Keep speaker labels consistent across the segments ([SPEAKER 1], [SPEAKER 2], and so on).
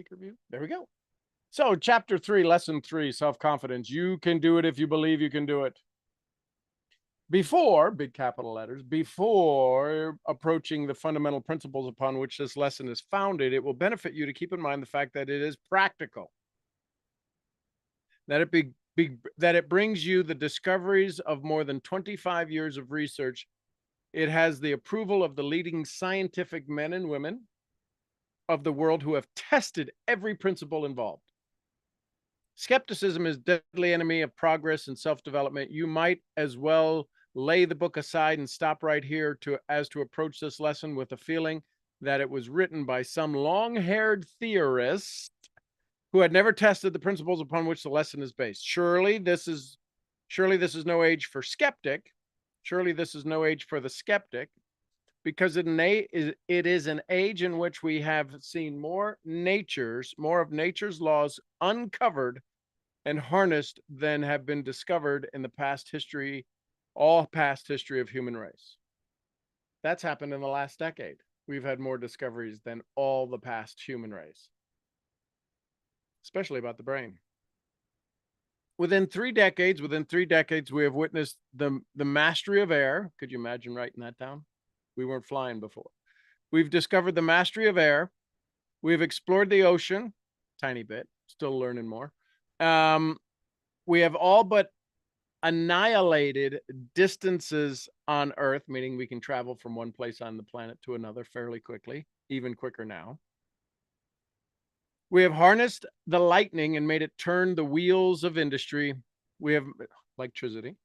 [SPEAKER 1] speaker view. There we go. So chapter 3, lesson 3, self-confidence. You can do it if you believe you can do it. Before, big capital letters, before approaching the fundamental principles upon which this lesson is founded, it will benefit you to keep in mind the fact that it is practical. That it brings you the discoveries of more than 25 years of research. It has the approval of the leading scientific men and women of the world who have tested every principle involved. Skepticism is a deadly enemy of progress and self-development. You might as well lay the book aside and stop right here to approach this lesson with a feeling that it was written by some long-haired theorist who had never tested the principles upon which the lesson is based. Surely this is no age for skeptic. Surely this is no age for the skeptic, because it is an age in which we have seen more of nature's laws uncovered and harnessed than have been discovered in the past history, all past history of human race. That's happened in the last decade. We've had more discoveries than all the past human race, especially about the brain. Within three decades, we have witnessed the mastery of air. Could you imagine writing that down? We weren't flying before. We've discovered the mastery of air. We've explored the ocean, tiny bit, still learning more. We have all but annihilated distances on Earth, meaning we can travel from one place on the planet to another fairly quickly, even quicker now. We have harnessed the lightning and made it turn the wheels of industry. We have electricity.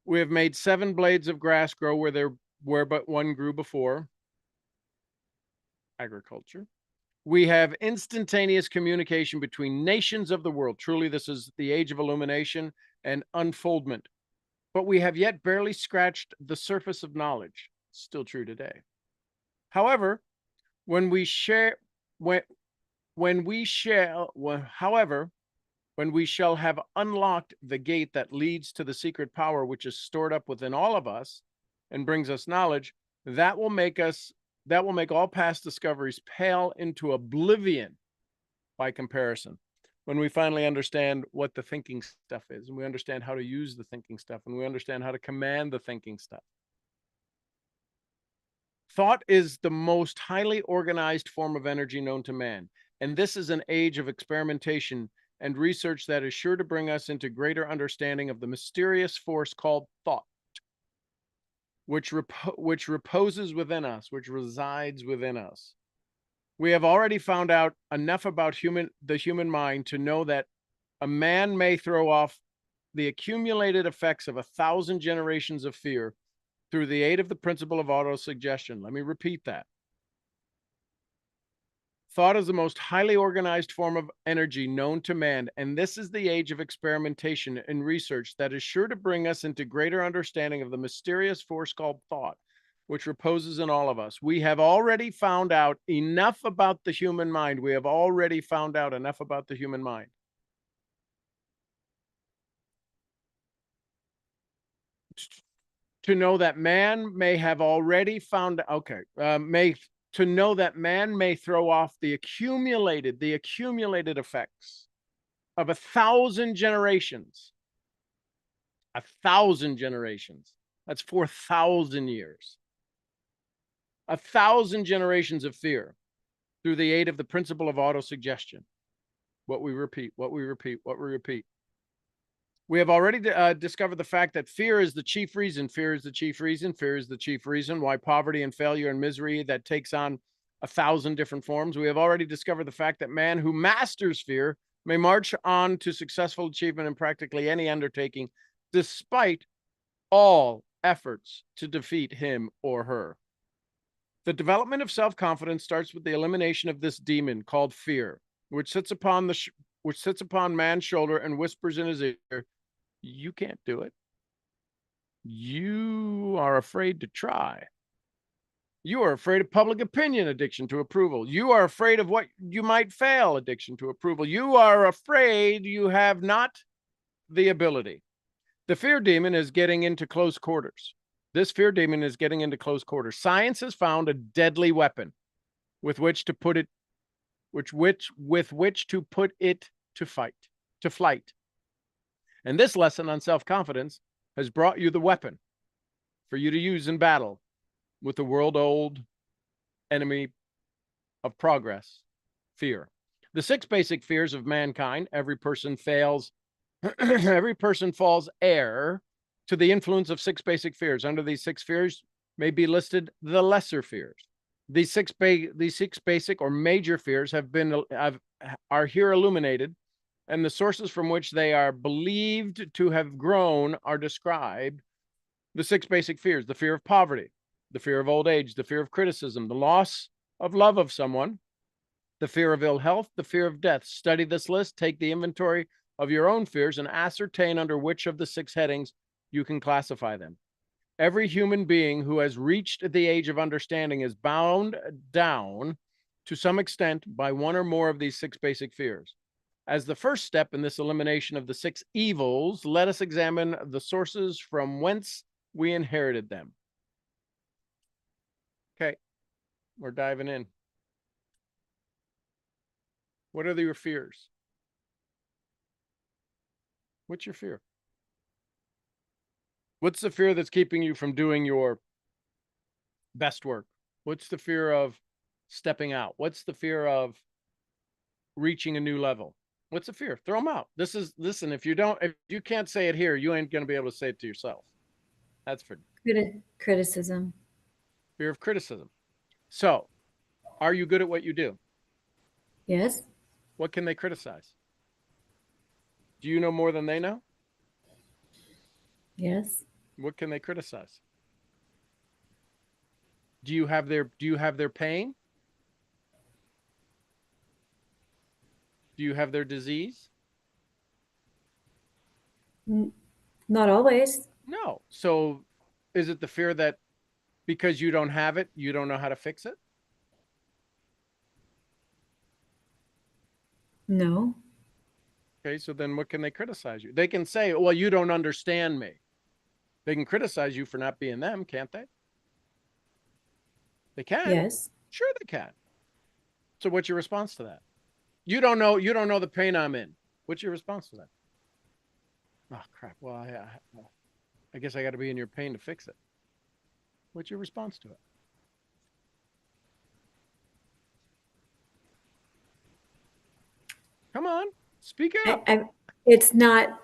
[SPEAKER 1] We have made 7 blades of grass grow where but one grew before. Agriculture. We have instantaneous communication between nations of the world. Truly, this is the age of illumination and unfoldment. But we have yet barely scratched the surface of knowledge. Still true today. However, when we shall have unlocked the gate that leads to the secret power which is stored up within all of us and brings us knowledge, that will make all past discoveries pale into oblivion by comparison. When we finally understand what the thinking stuff is, and we understand how to use the thinking stuff, and we understand how to command the thinking stuff. Thought is the most highly organized form of energy known to man. And this is an age of experimentation and research that is sure to bring us into greater understanding of the mysterious force called thought, which reposes within us, which resides within us. We have already found out enough about the human mind to know that a man may throw off the accumulated effects of 1,000 generations of fear through the aid of the principle of autosuggestion. Let me repeat that. Thought is the most highly organized form of energy known to man, and this is the age of experimentation and research that is sure to bring us into greater understanding of the mysterious force called thought, which reposes in all of us. We have already found out enough about the human mind. We have already found out enough about the human mind. To know that man may have already found, to know that man may throw off the accumulated effects of 1,000 generations. 1,000 generations. That's 4,000 years. 1,000 generations of fear through the aid of the principle of autosuggestion. What we repeat, what we repeat, what we repeat. We have already discovered the fact that fear is the chief reason. Fear is the chief reason. Fear is the chief reason why poverty and failure and misery that takes on 1,000 different forms. We have already discovered the fact that man who masters fear may march on to successful achievement in practically any undertaking, despite all efforts to defeat him or her. The development of self-confidence starts with the elimination of this demon called fear, which sits upon man's shoulder and whispers in his ear, "You can't do it. You are afraid to try. You are afraid of public opinion, addiction to approval. You are afraid of what you might fail, addiction to approval. You are afraid you have not the ability." The fear demon is getting into close quarters. This fear demon is getting into close quarters. Science has found a deadly weapon with which to put it with which to put it to flight. And this lesson on self-confidence has brought you the weapon for you to use in battle with the world-old enemy of progress, fear. The 6 basic fears of mankind, every person falls heir to the influence of 6 basic fears. Under these 6 fears may be listed the lesser fears. These six basic or major fears are here illuminated, and the sources from which they are believed to have grown are described. The 6 basic fears: the fear of poverty, the fear of old age, the fear of criticism, the loss of love of someone, the fear of ill health, the fear of death. Study this list, take the inventory of your own fears, and ascertain under which of the 6 headings you can classify them. Every human being who has reached the age of understanding is bound down to some extent by one or more of these 6 basic fears. As the first step in this elimination of the 6 evils, let us examine the sources from whence we inherited them. Okay, we're diving in. What are your fears? What's your fear? What's the fear that's keeping you from doing your best work? What's the fear of stepping out? What's the fear of reaching a new level? What's the fear? Throw them out. Listen, if you can't say it here, you ain't going to be able to say it to yourself. That's for
[SPEAKER 2] criticism.
[SPEAKER 1] Fear of criticism. So, are you good at what you do?
[SPEAKER 2] Yes.
[SPEAKER 1] What can they criticize? Do you know more than they know?
[SPEAKER 2] Yes.
[SPEAKER 1] What can they criticize? Do you have their pain? Do you have their disease?
[SPEAKER 2] Not always.
[SPEAKER 1] No. So is it the fear that because you don't have it, you don't know how to fix it?
[SPEAKER 2] No.
[SPEAKER 1] Okay, so then what can they criticize you? They can say, well, you don't understand me. They can criticize you for not being them, can't they? They can.
[SPEAKER 2] Yes.
[SPEAKER 1] Sure they can. So what's your response to that? You don't know the pain I'm in. What's your response to that? Oh crap. Well, I guess I got to be in your pain to fix it. What's your response to it? Come on, speak up.
[SPEAKER 2] It's not.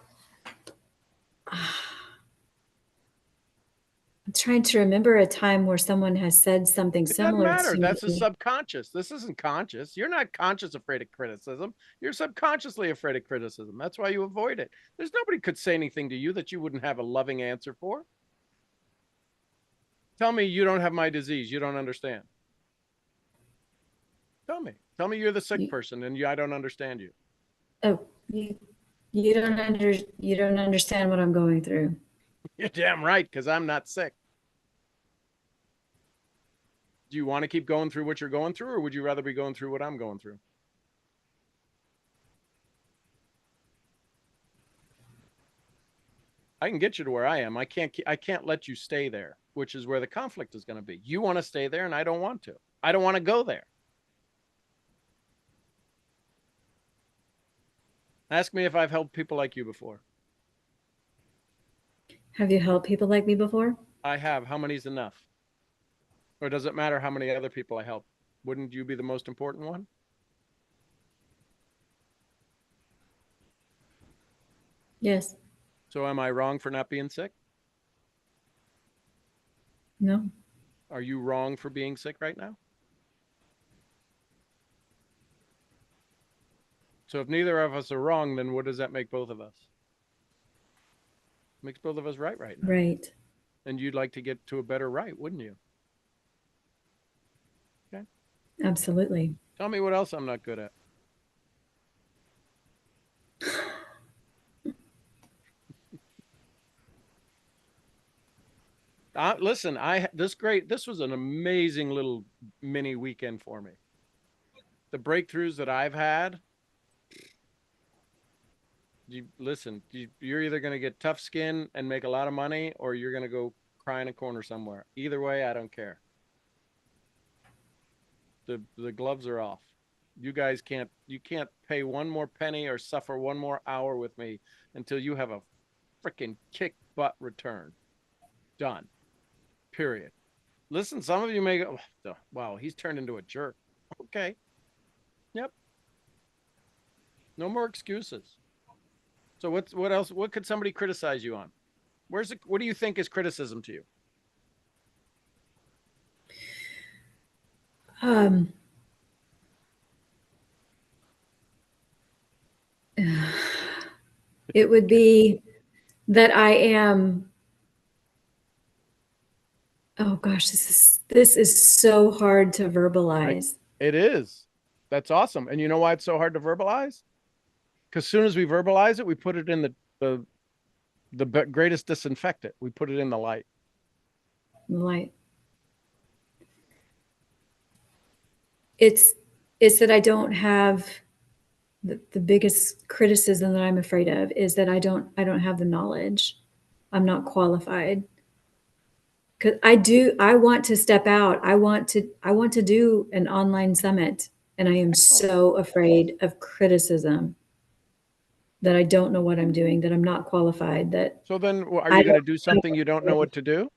[SPEAKER 2] I'm trying to remember a time where someone has said something similar
[SPEAKER 1] It doesn't matter.
[SPEAKER 2] to
[SPEAKER 1] That's a
[SPEAKER 2] me.
[SPEAKER 1] subconscious. This isn't conscious. You're not conscious afraid of criticism. You're subconsciously afraid of criticism. That's why you avoid it. There's nobody could say anything to you that you wouldn't have a loving answer for. Tell me you don't have my disease. You don't understand. Tell me. Tell me you're the sick person and I don't understand you.
[SPEAKER 2] Oh, you don't understand what I'm going through.
[SPEAKER 1] You're damn right, because I'm not sick. Do you want to keep going through what you're going through, or would you rather be going through what I'm going through? I can get you to where I am. I can't let you stay there, which is where the conflict is going to be. You want to stay there and I don't want to. I don't want to go there. Ask me if I've helped people like you before.
[SPEAKER 2] Have you helped people like me before?
[SPEAKER 1] I have. How many's enough? Or does it matter how many other people I help? Wouldn't you be the most important one?
[SPEAKER 2] Yes.
[SPEAKER 1] So am I wrong for not being sick?
[SPEAKER 2] No.
[SPEAKER 1] Are you wrong for being sick right now? So if neither of us are wrong, then what does that make both of us? It makes both of us right now.
[SPEAKER 2] Right.
[SPEAKER 1] And you'd like to get to a better right, wouldn't you? Okay.
[SPEAKER 2] Absolutely.
[SPEAKER 1] Tell me what else I'm not good at. Listen, this was an amazing little mini weekend for me. The breakthroughs that I've had. You're either going to get tough skin and make a lot of money, or you're going to go cry in a corner somewhere. Either way, I don't care. The gloves are off. You guys you can't pay one more penny or suffer one more hour with me until you have a freaking kick butt return. Done. Period. Listen, some of you may go, "Oh, wow, he's turned into a jerk." Okay. Yep. No more excuses. So what else? What could somebody criticize you on? What do you think is criticism to you?
[SPEAKER 2] Um, it would be that I am, oh gosh, this is so hard to verbalize.
[SPEAKER 1] It is. That's awesome. And you know why it's so hard to verbalize? Because soon as we verbalize it, we put it in the greatest disinfectant. We put it in the light.
[SPEAKER 2] Like, it's that I don't have the biggest criticism that I'm afraid of is that I don't have the knowledge. I'm not qualified. Cause I want to step out. I want to do an online summit, and I am so afraid of criticism that I don't know what I'm doing, that I'm not qualified, that
[SPEAKER 1] So then are
[SPEAKER 2] I
[SPEAKER 1] you going to
[SPEAKER 2] don't
[SPEAKER 1] do something you don't know what to do?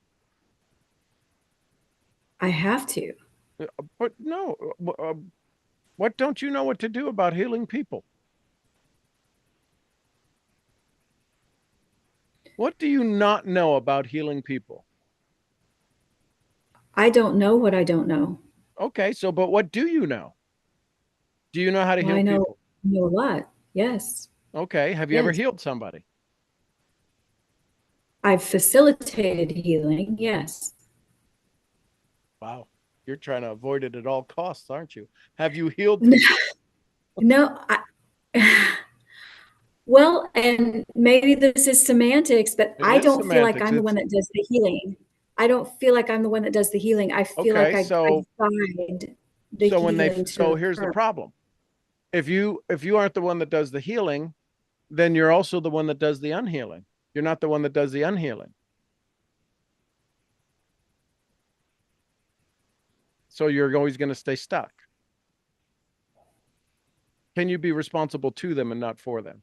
[SPEAKER 2] I have to.
[SPEAKER 1] But no, what don't you know what to do about healing people? What do you not know about healing people?
[SPEAKER 2] I don't know what I don't know.
[SPEAKER 1] Okay, so but what do you know? Do you know how to
[SPEAKER 2] Well,
[SPEAKER 1] heal
[SPEAKER 2] I
[SPEAKER 1] people?
[SPEAKER 2] know a lot. Yes.
[SPEAKER 1] Okay, have you ever
[SPEAKER 2] Yes.
[SPEAKER 1] healed somebody?
[SPEAKER 2] I've facilitated healing. Yes.
[SPEAKER 1] Wow, you're trying to avoid it at all costs, aren't you? Have you healed people?
[SPEAKER 2] No, well, and maybe this is semantics, but
[SPEAKER 1] It
[SPEAKER 2] I
[SPEAKER 1] is
[SPEAKER 2] don't feel like
[SPEAKER 1] semantics.
[SPEAKER 2] I'm the one
[SPEAKER 1] It's
[SPEAKER 2] that does the healing. I don't feel like I'm the one that does the healing. I feel like
[SPEAKER 1] okay.
[SPEAKER 2] I guide the healing to
[SPEAKER 1] So here's the
[SPEAKER 2] occur.
[SPEAKER 1] problem. If you aren't the one that does the healing, then you're also the one that does the unhealing. You're not the one that does the unhealing. So you're always going to stay stuck. Can you be responsible to them and not for them?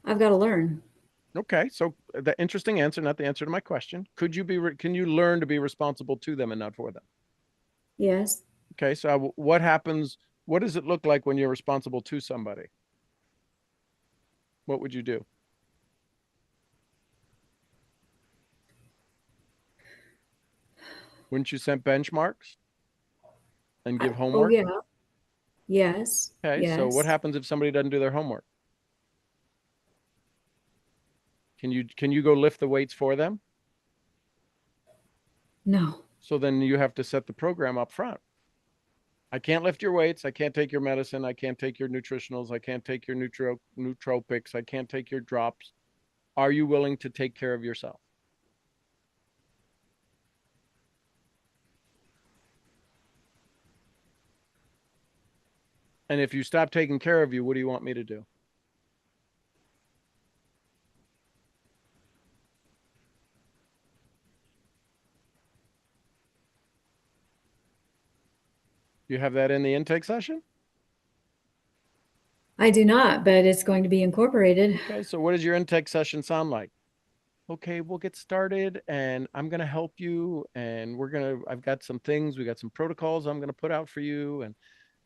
[SPEAKER 2] I've got to learn.
[SPEAKER 1] Okay, so the interesting answer, not the answer to my question. Can you learn to be responsible to them and not for them?
[SPEAKER 2] Yes.
[SPEAKER 1] Okay, so what happens? What does it look like when you're responsible to somebody? What would you do? Wouldn't you set benchmarks and give
[SPEAKER 2] Oh,
[SPEAKER 1] homework?
[SPEAKER 2] yeah. Yes.
[SPEAKER 1] Okay, so what
[SPEAKER 2] Yes.
[SPEAKER 1] happens if somebody doesn't do their homework? Can you go lift the weights for them?
[SPEAKER 2] No.
[SPEAKER 1] So then you have to set the program up front. I can't lift your weights. I can't take your medicine. I can't take your nutritionals. I can't take your nootropics. I can't take your drops. Are you willing to take care of yourself? And if you stop taking care of you, what do you want me to do? You have that in the intake session?
[SPEAKER 2] I do not, but it's going to be incorporated.
[SPEAKER 1] Okay, so what does your intake session sound like? Okay, we'll get started and I'm going to help you. And I've got some things, we got some protocols I'm going to put out for you. And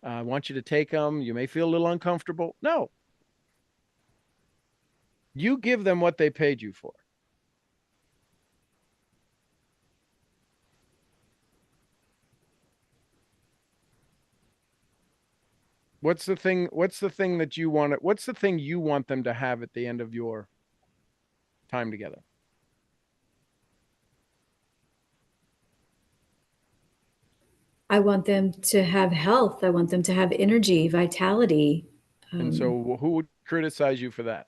[SPEAKER 1] I want you to take them. You may feel a little uncomfortable. No, you give them what they paid you for. What's the thing that you want? What's the thing you want them to have at the end of your time together?
[SPEAKER 2] I want them to have health. I want them to have energy, vitality.
[SPEAKER 1] And so who would criticize you for that?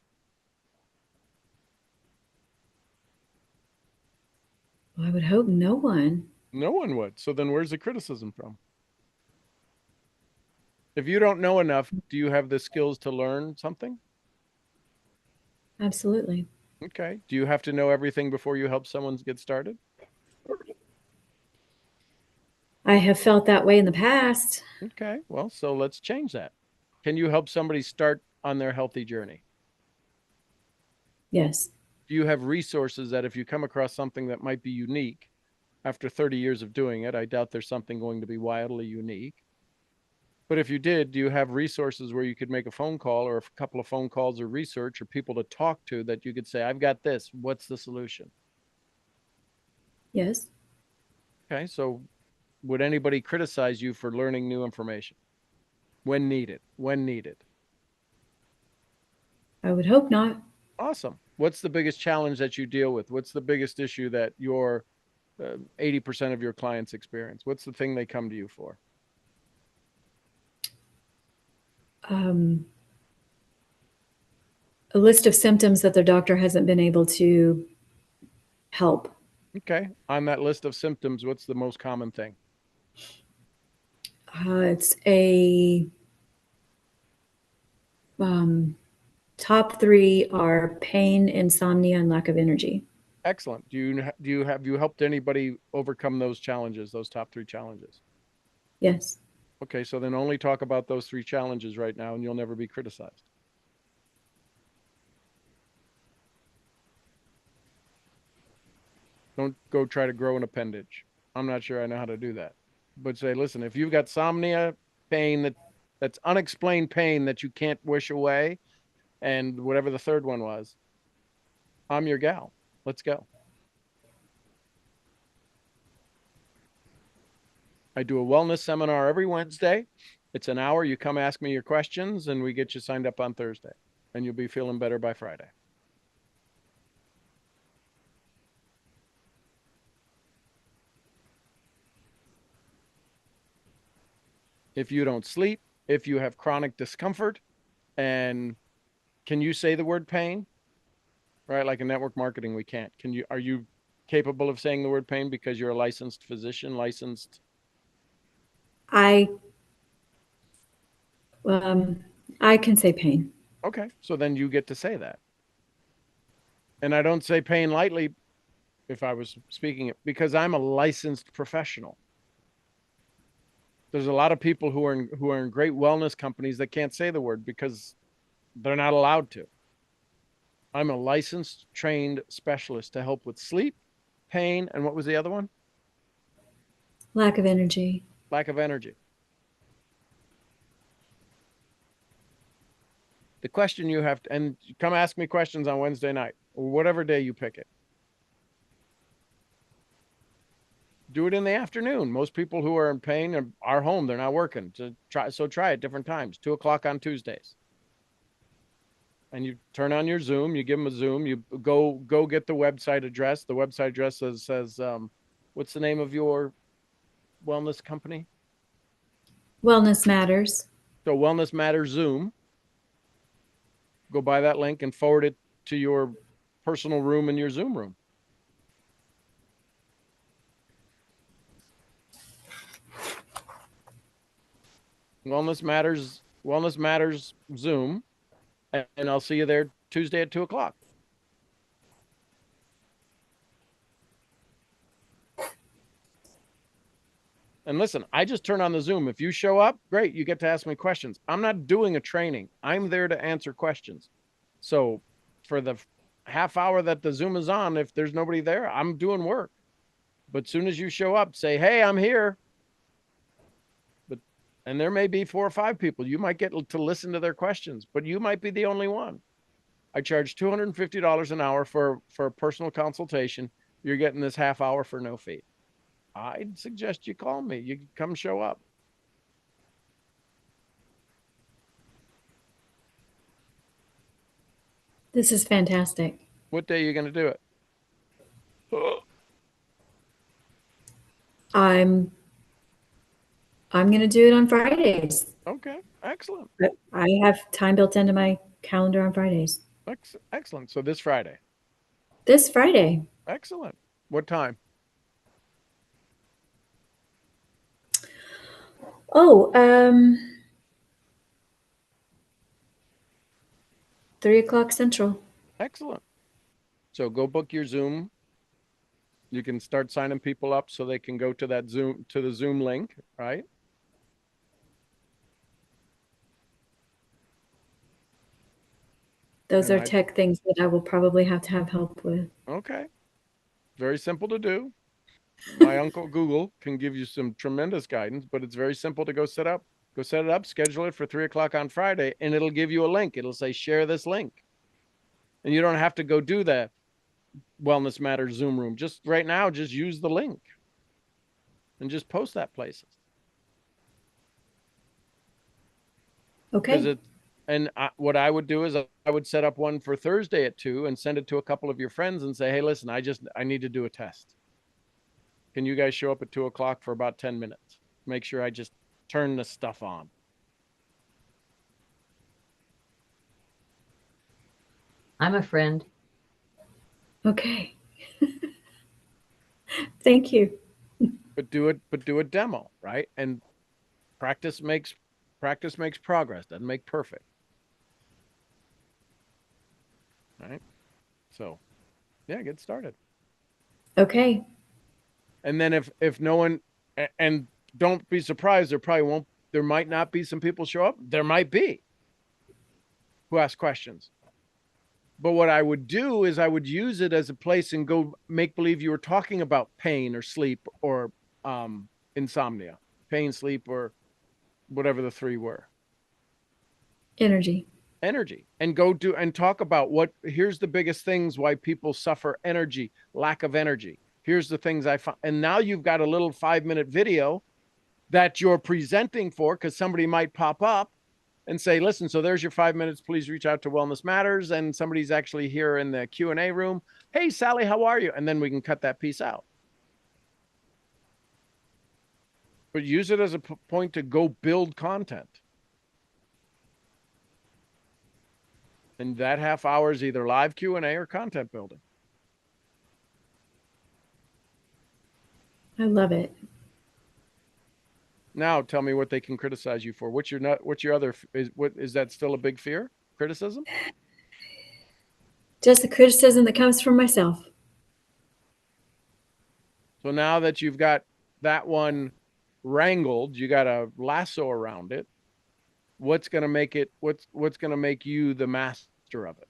[SPEAKER 2] I would hope no one.
[SPEAKER 1] No one would. So then where's the criticism from? If you don't know enough, do you have the skills to learn something?
[SPEAKER 2] Absolutely.
[SPEAKER 1] Okay. Do you have to know everything before you help someone get started?
[SPEAKER 2] I have felt that way in the past.
[SPEAKER 1] Okay, well, so let's change that. Can you help somebody start on their healthy journey?
[SPEAKER 2] Yes.
[SPEAKER 1] Do you have resources that if you come across something that might be unique after 30 years of doing it, I doubt there's something going to be wildly unique. But if you did, do you have resources where you could make a phone call or a couple of phone calls or research or people to talk to that you could say, I've got this. What's the solution?
[SPEAKER 2] Yes.
[SPEAKER 1] Okay, so would anybody criticize you for learning new information when needed? When needed.
[SPEAKER 2] I would hope not.
[SPEAKER 1] Awesome. What's the biggest challenge that you deal with? What's the biggest issue that your 80% of your clients experience? What's the thing they come to you for?
[SPEAKER 2] Um, a list of symptoms that their doctor hasn't been able to help.
[SPEAKER 1] Okay. On that list of symptoms, what's the most common thing?
[SPEAKER 2] It's a top three are pain, insomnia, and lack of energy.
[SPEAKER 1] Excellent. Have you helped anybody overcome those challenges, those top three challenges?
[SPEAKER 2] Yes.
[SPEAKER 1] Okay, so then only talk about those three challenges right now and you'll never be criticized. Don't go try to grow an appendage. I'm not sure I know how to do that. But say, listen, if you've got somnia, pain that's unexplained pain that you can't wish away, and whatever the third one was, I'm your gal. Let's go. I do a wellness seminar every Wednesday. It's an hour. You come ask me your questions, and we get you signed up on Thursday, and you'll be feeling better by Friday. If you don't sleep, if you have chronic discomfort, and can you say the word pain? Right? Like in network marketing, we can't. Are you capable of saying the word pain because you're a licensed physician, licensed?
[SPEAKER 2] I um, I can say pain.
[SPEAKER 1] Okay. So then you get to say that. And I don't say pain lightly if I was speaking it because I'm a licensed professional. There's a lot of people who are in great wellness companies that can't say the word because they're not allowed to. I'm a licensed trained specialist to help with sleep, pain, and what was the other one?
[SPEAKER 2] Lack of energy.
[SPEAKER 1] Lack of energy. The question you have to, and come ask me questions on Wednesday night or whatever day you pick it. Do it in the afternoon. Most people who are in pain are home. They're not working. So try at different times. 2 o'clock on Tuesdays. And you turn on your Zoom. You give them a Zoom. You go get the website address. The website address says what's the name of your wellness company?
[SPEAKER 2] Wellness matters.
[SPEAKER 1] So Wellness Matters Zoom. Go buy that link and forward it to your personal room in your Zoom room. Wellness Matters Zoom, and I'll see you there Tuesday at 2 o'clock. And listen, I just turn on the Zoom. If you show up, great, you get to ask me questions. I'm not doing a training. I'm there to answer questions. So for the half hour that the Zoom is on, if there's nobody there, I'm doing work. But soon as you show up, say, hey, I'm here. And there may be 4 or 5 people. You might get to listen to their questions, but you might be the only one. I charge $250 an hour for a personal consultation. You're getting this half hour for no fee. I'd suggest you call me. You come show up.
[SPEAKER 2] This is fantastic.
[SPEAKER 1] What day are you going to do it?
[SPEAKER 2] I'm I'm going to do it on Fridays.
[SPEAKER 1] Okay, excellent.
[SPEAKER 2] I have time built into my calendar on Fridays.
[SPEAKER 1] Excellent. So this Friday.
[SPEAKER 2] This Friday.
[SPEAKER 1] Excellent. What time?
[SPEAKER 2] Oh, 3 o'clock Central.
[SPEAKER 1] Excellent. So go book your Zoom You can start signing people up so they can go to that the Zoom link, right?
[SPEAKER 2] Those
[SPEAKER 1] And
[SPEAKER 2] are tech things that I will probably have to have help with.
[SPEAKER 1] okay, very simple to do. My uncle Google can give you some tremendous guidance, but it's very simple to go set it up, schedule it for 3 o'clock on Friday, and it'll give you a link. It'll say, share this link. And you don't have to go do that Wellness Matters Zoom room. Just right now, just use the link and just post that places.
[SPEAKER 2] Okay.
[SPEAKER 1] What I would do is I would set up one for Thursday at 2 and send it to a couple of your friends and say, hey, listen, I need to do a test. Can you guys show up at 2 o'clock for about 10 minutes? Make sure I just turn the stuff on.
[SPEAKER 3] I'm a friend.
[SPEAKER 2] Okay. Thank you.
[SPEAKER 1] But do a demo, right? And practice makes progress, doesn't make perfect. Right? So, yeah, get started.
[SPEAKER 2] Okay.
[SPEAKER 1] And then if no one, and don't be surprised, there might not be some people show up. There might be who ask questions. But what I would do is I would use it as a place and go make believe you were talking about pain or sleep or insomnia, pain, sleep, or whatever the three were.
[SPEAKER 2] Energy.
[SPEAKER 1] And go do and talk about here's the biggest things why people suffer lack of energy. Here's the things I find. And now you've got a little 5-minute video that you're presenting for, because somebody might pop up and say, listen, so there's your 5 minutes. Please reach out to Wellness Matters. And somebody's actually here in the Q&A room. Hey, Sally, how are you? And then we can cut that piece out. But use it as a point to go build content. And that half hour is either live Q&A or content building.
[SPEAKER 2] I love it.
[SPEAKER 1] Now tell me what they can criticize you for. What's your other, is that still a big fear? Criticism?
[SPEAKER 2] Just the criticism that comes from myself.
[SPEAKER 1] So now that you've got that one wrangled, you got a lasso around it. What's going to make you the master of it?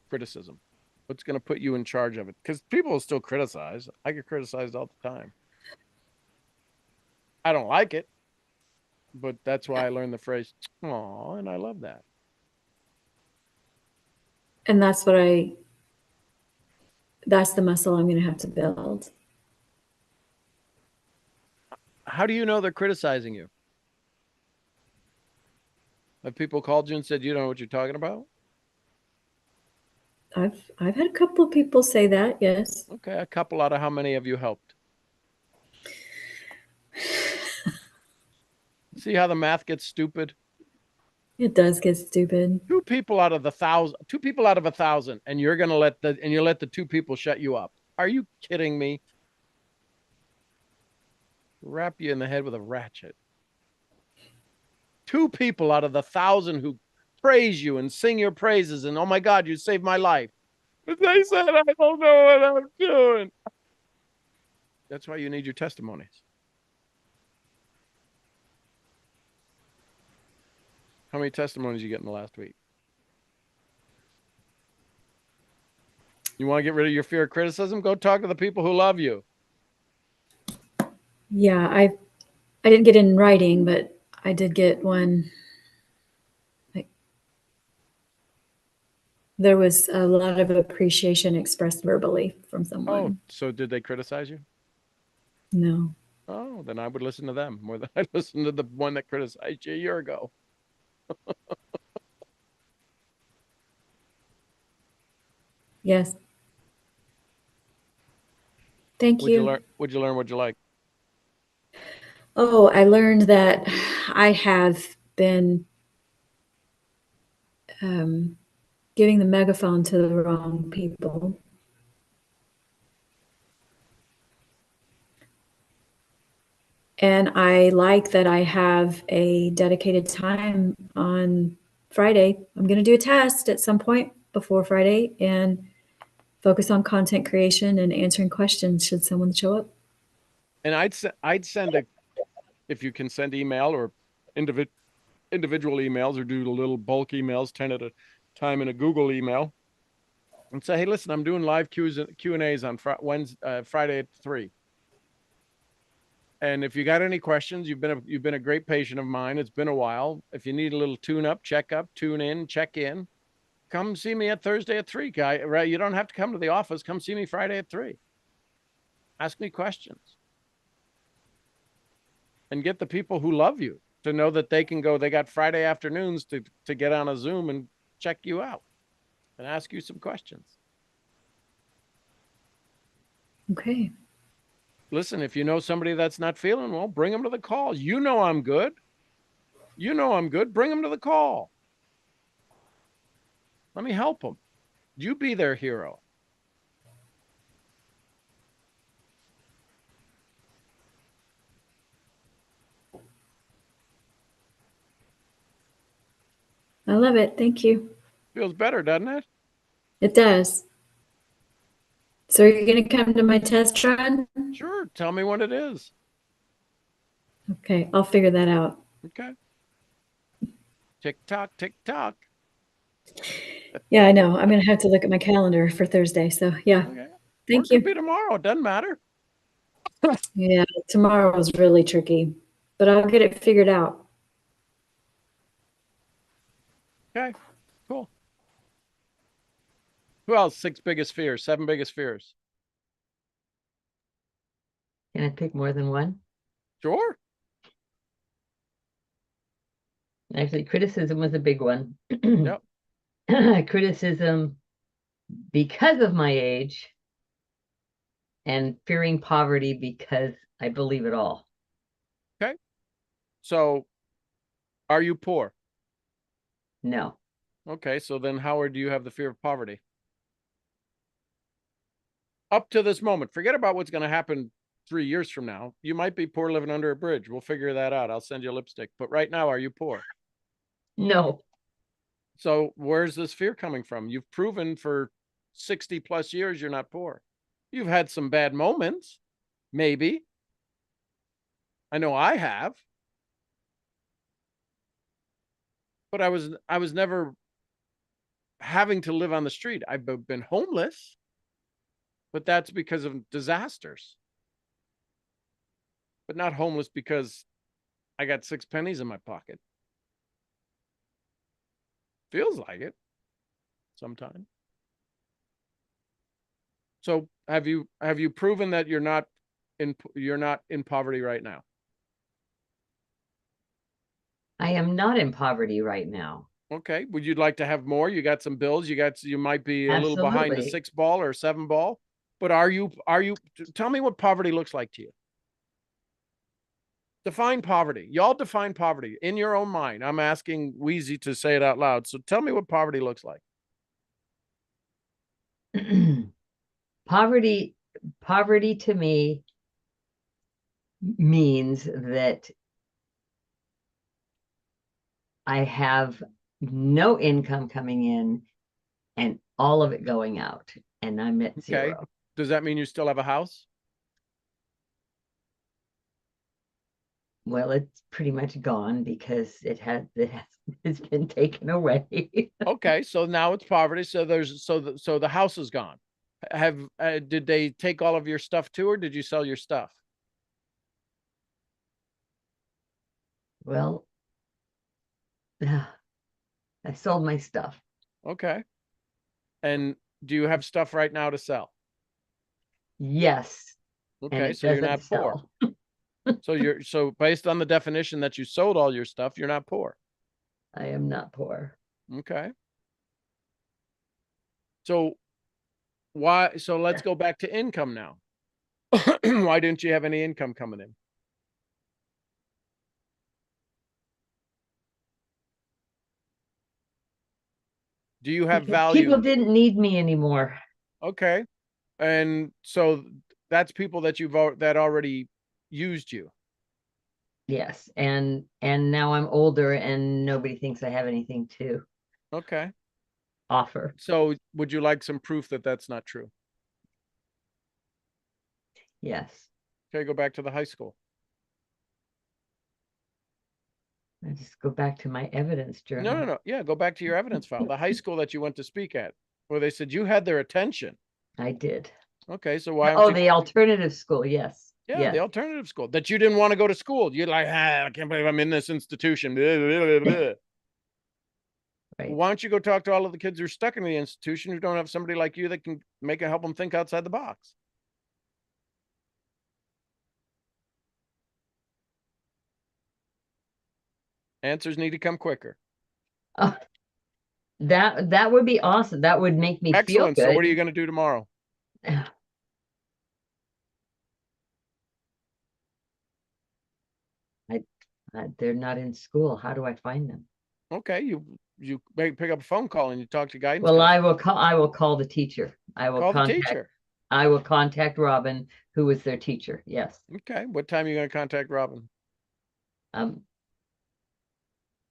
[SPEAKER 1] Criticism. What's going to put you in charge of it? Because people will still criticize. I get criticized all the time. I don't like it, but that's why I learned the phrase, "Aw," and I love that.
[SPEAKER 2] And that's the muscle I'm going to have to build.
[SPEAKER 1] How do you know they're criticizing you? Have people called you and said, you know what you're talking about?
[SPEAKER 2] I've had a couple of people say that, yes.
[SPEAKER 1] Okay, a couple out of how many have you helped? See how the math gets stupid?
[SPEAKER 2] It does get stupid.
[SPEAKER 1] 2 people out of 1,000, and you're going to let the 2 people shut you up. Are you kidding me? Wrap you in the head with a ratchet. 2 people out of the 1,000 who praise you and sing your praises and, oh my God, you saved my life. But they said, I don't know what I'm doing. That's why you need your testimonies. How many testimonies you get in the last week? You want to get rid of your fear of criticism? Go talk to the people who love you.
[SPEAKER 2] Yeah, I didn't get it in writing, but I did get one. There was a lot of appreciation expressed verbally from someone.
[SPEAKER 1] Oh, so did they criticize you?
[SPEAKER 2] No.
[SPEAKER 1] Oh, then I would listen to them more than I listened to the one that criticized you a year ago.
[SPEAKER 2] Yes. Thank you.
[SPEAKER 1] What'd you learn? What'd you like?
[SPEAKER 2] Oh, I learned that I have been giving the megaphone to the wrong people. And I like that I have a dedicated time on Friday. I'm going to do a test at some point before Friday. And focus on content creation and answering questions should someone show up.
[SPEAKER 1] And I'd send a, if you can send email or individual emails or do the little bulk emails 10 at a time in a Google email and say, hey, listen, I'm doing live Q&As on Friday at 3. And if you got any questions, you've been a great patient of mine. It's been a while. If you need a little tune up, check up, tune in, check in, come see me at Thursday at 3, guy. Right? You don't have to come to the office. Come see me Friday at 3. Ask me questions. And get the people who love you to know that they can go, they got Friday afternoons to get on a Zoom and check you out and ask you some questions.
[SPEAKER 2] Okay.
[SPEAKER 1] Listen, if you know somebody that's not feeling well, bring them to the call. You know I'm good. You know I'm good. Bring them to the call. Let me help them. You be their hero.
[SPEAKER 2] I love it. Thank you.
[SPEAKER 1] Feels better, doesn't it?
[SPEAKER 2] It does. So are you going to come to my test run?
[SPEAKER 1] Sure. Tell me what it is.
[SPEAKER 2] Okay, I'll figure that out.
[SPEAKER 1] Okay. Tick tock, tick tock.
[SPEAKER 2] Yeah, I know. I'm going to have to look at my calendar for Thursday. So yeah,
[SPEAKER 1] Okay.
[SPEAKER 2] thank
[SPEAKER 1] Or it could
[SPEAKER 2] you.
[SPEAKER 1] be tomorrow. It doesn't matter.
[SPEAKER 2] Yeah, tomorrow is really tricky, but I'll get it figured out.
[SPEAKER 1] Okay. Cool. Who else? 6 biggest fears, 7 biggest fears.
[SPEAKER 3] Can I pick more than one?
[SPEAKER 1] Sure.
[SPEAKER 3] Actually, criticism was a big one.
[SPEAKER 1] Yep.
[SPEAKER 3] Criticism because of my age and fearing poverty because I believe it all.
[SPEAKER 1] Okay. So are you poor?
[SPEAKER 3] No.
[SPEAKER 1] Okay. So then how do you have the fear of poverty? Up to this moment, forget about what's going to happen 3 years from now. You might be poor living under a bridge. We'll figure that out. I'll send you a lipstick. But right now, are you poor?
[SPEAKER 3] No.
[SPEAKER 1] So where's this fear coming from? You've proven for 60 plus years you're not poor. You've had some bad moments, maybe. I know I have. But I was never having to live on the street. I've been homeless, but that's because of disasters. But not homeless because I got 6 pennies in my pocket. Feels like it sometimes. So have you proven that you're not in poverty right now?
[SPEAKER 3] I am not in poverty right now.
[SPEAKER 1] Okay. Would you like to have more? You got some bills. You might be a little behind the
[SPEAKER 3] Absolutely.
[SPEAKER 1] 6 ball or 7 ball. But tell me what poverty looks like to you. Define poverty. Y'all define poverty in your own mind. I'm asking Wheezy to say it out loud. So tell me what poverty looks like.
[SPEAKER 3] Poverty to me means that I have no income coming in and all of it going out, and I'm at zero.
[SPEAKER 1] Does that mean you still have a house?
[SPEAKER 3] Well, it's pretty much gone because it's been taken away.
[SPEAKER 1] Okay, so now it's poverty. So the house is gone. Did they take all of your stuff too, or did you sell your stuff?
[SPEAKER 3] Well, I sold my stuff.
[SPEAKER 1] Okay. And do you have stuff right now to sell?
[SPEAKER 3] Yes.
[SPEAKER 1] Okay, so you're not poor. So based on the definition that you sold all your stuff, you're not poor.
[SPEAKER 3] I am not poor.
[SPEAKER 1] Okay. So let's go back to income now. Why didn't you have any income coming in? Do you have
[SPEAKER 3] Because
[SPEAKER 1] value?
[SPEAKER 3] people didn't need me anymore.
[SPEAKER 1] Okay. And so that's people that that already used you.
[SPEAKER 3] Yes. And now I'm older and nobody thinks I have anything to
[SPEAKER 1] Okay.
[SPEAKER 3] offer.
[SPEAKER 1] So would you like some proof that that's not true?
[SPEAKER 3] Yes.
[SPEAKER 1] Okay, go back to the high school.
[SPEAKER 3] I just go back to my evidence journal.
[SPEAKER 1] No. Yeah, go back to your evidence file. The high school that you went to speak at, where they said you had their attention.
[SPEAKER 3] I did.
[SPEAKER 1] Okay, so why?
[SPEAKER 3] Oh, the alternative school. Yes.
[SPEAKER 1] Yeah,
[SPEAKER 3] Yes.
[SPEAKER 1] the alternative school that you didn't want to go to school. You're like, I can't believe I'm in this institution. Blah, blah, blah, blah.
[SPEAKER 3] Right.
[SPEAKER 1] Why don't you go talk to all of the kids who are stuck in the institution who don't have somebody like you that can help them think outside the box? Answers need to come quicker.
[SPEAKER 3] Oh, that would be awesome. That would make me
[SPEAKER 1] Excellent.
[SPEAKER 3] feel
[SPEAKER 1] So
[SPEAKER 3] good.
[SPEAKER 1] what are you going to do tomorrow?
[SPEAKER 3] They're not in school. How do I find them?
[SPEAKER 1] Okay, you pick up a phone call and you talk to guidance.
[SPEAKER 3] Well,
[SPEAKER 1] counselor.
[SPEAKER 3] I will call the teacher. I will
[SPEAKER 1] Call the
[SPEAKER 3] contact
[SPEAKER 1] teacher.
[SPEAKER 3] I will contact Robin, who was their teacher. Yes.
[SPEAKER 1] Okay, what time are you going to contact Robin?